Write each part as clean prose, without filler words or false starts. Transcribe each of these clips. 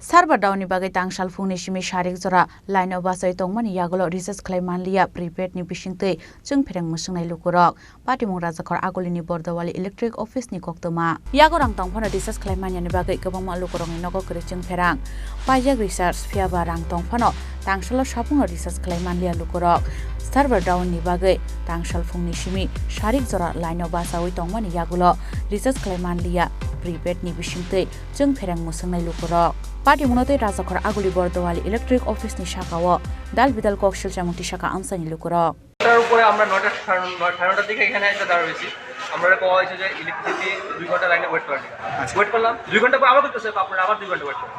Sarba dawni bagai tangsal phungni simi sharik jora line of basai tongmani yagulo research Khlaiwi Manliya Prepaid ni Bisingtwi Chwng Pherang Mwchungnai lukurok patimung rajakhor agolini bordawali electric office ni koktoma yagorang tongphano research Khlaiwi Manliya ni bagai kwbangma lukurok ni nogo kwri Chwng Pherang pajak research phiaba rang tongphano Tangsalo sapung research Khlaiwi Manliya lukurok Sarba dawni bagai tangsal phungni simi sharik jora line of basai tongmani yagulo research Khlaiwi Manliya Prepaid ni Bisingtwi Chwng Pherang Mwchungnai lukurok Party Munote Razakhor Aguli Bordowali Electric Office ni Shakawo Dal Bidal Kokshil Chamuti Shaka Amsani Lukuro তার উপরে আমরা 9টা থেকে এখানে এসে দাঁড়াইছি আমরা কোয়া হয়েছে যে ইলেকট্রিসিটি 2 ঘন্টা লাইনে ওয়েট করলাম 2 ঘন্টা পর আবার করতেছে আপনারা আবার 2 ঘন্টা ওয়েট করুন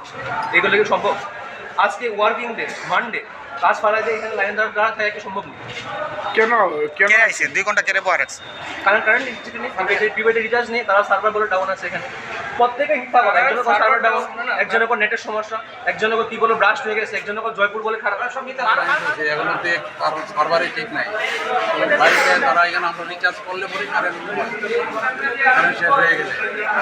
এগুলো কি সম্ভব আজকে ওয়ার্কিং ডে মানডে কাজ ফালাই দিয়ে এখানে লাইন দাঁড়া থাকা কি সম্ভব না কেন আইছে 2 ঘন্টা কেটে পর আছে কারণ ইলেকট্রিসিটি নেই প্রিপেড রিচার্জ নেই তারা সার্ভার বলে ডাউন আছে এখানে প্রত্যেকটা হিট পাবে একজনের কো সার্ভার ডাউন একজনের কো নেটের সমস্যা একজনের কো কি বলে ব্রাস্ট হয়ে গেছে একজনের কো জয়পুর বলে খারাপ সব নিতে হবে এগুলোতে সার্ভারই ঠিক নাই বাইরে তারা এখানে আমরা রিচার্জ করলে পরে কারেন্ট শেষ হয়ে গেলে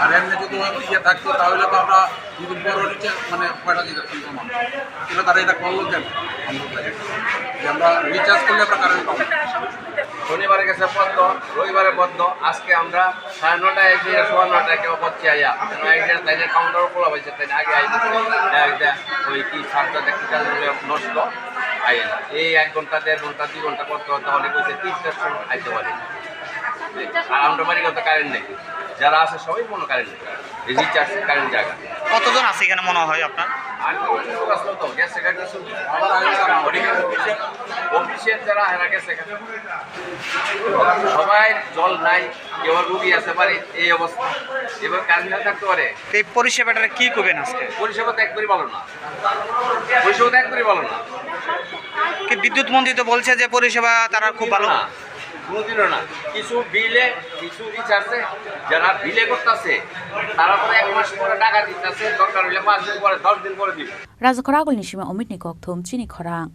আর এমনি যদি ইয়ে থাকতো তাহলে তো আমরা যদি বড় রিচার্জ মানে কয়টা দিতে পারতাম কিন্তু তারা এটা করলো কেন আমরা রিচার্জ করলে আমরা কারেন্ট পাবো শনিবারে গেছে বন্ধ রবিবারে বন্ধ আজকে আমরা 9:30 এসে 9:30 কেউ পড়ছি আয়া তাই কাউন্টার খোলা হয়েছে তাই আগে আইতে ওই কি সারটা দেখতে নষ্ট আইয়া এই 1 ঘন্টা 1.5 ঘন্টা 2 ঘন্টা করতে হতে হলে কইছে 30টার সময় আইতে পারে আর আমরা বাড়ি কত কারেন্ট নেই যারা আছে সবাই কোনো কারেন্ট নেই এই রিচার্জ কারেন্ট জায়গা কতজন আছে এখানে মনে হয় আপনার আর কিছু আসলো তো গ্যাস সেক্রেটারি শুধু আবার আগে যারা অফিসিয়াল যারা হেরা গেছে সবাই জল নাই কেউ রুগী আছে পারে এই অবস্থা এবার কারেন্ট না থাকতে পারে এই পরিষেবাটা কি করবেন আজকে পরিষেবা তো একবারই ভালো না পরিষেবা তো একবারই ভালো না কি বিদ্যুৎ মন্ত্রী তো বলছে যে পরিষেবা তারা খুব ভালো না কোনোদিনও না কিছু বিলে কিছু রিচার্জে যারা বিলে করতেছে তারা পরে 1 মাস পরে টাকা দিতেছে দরকার হলে 5 দিন পরে 10 দিন পরে দিবে Razakhor Agolini simi Omit ni Kokthum Chini Khorang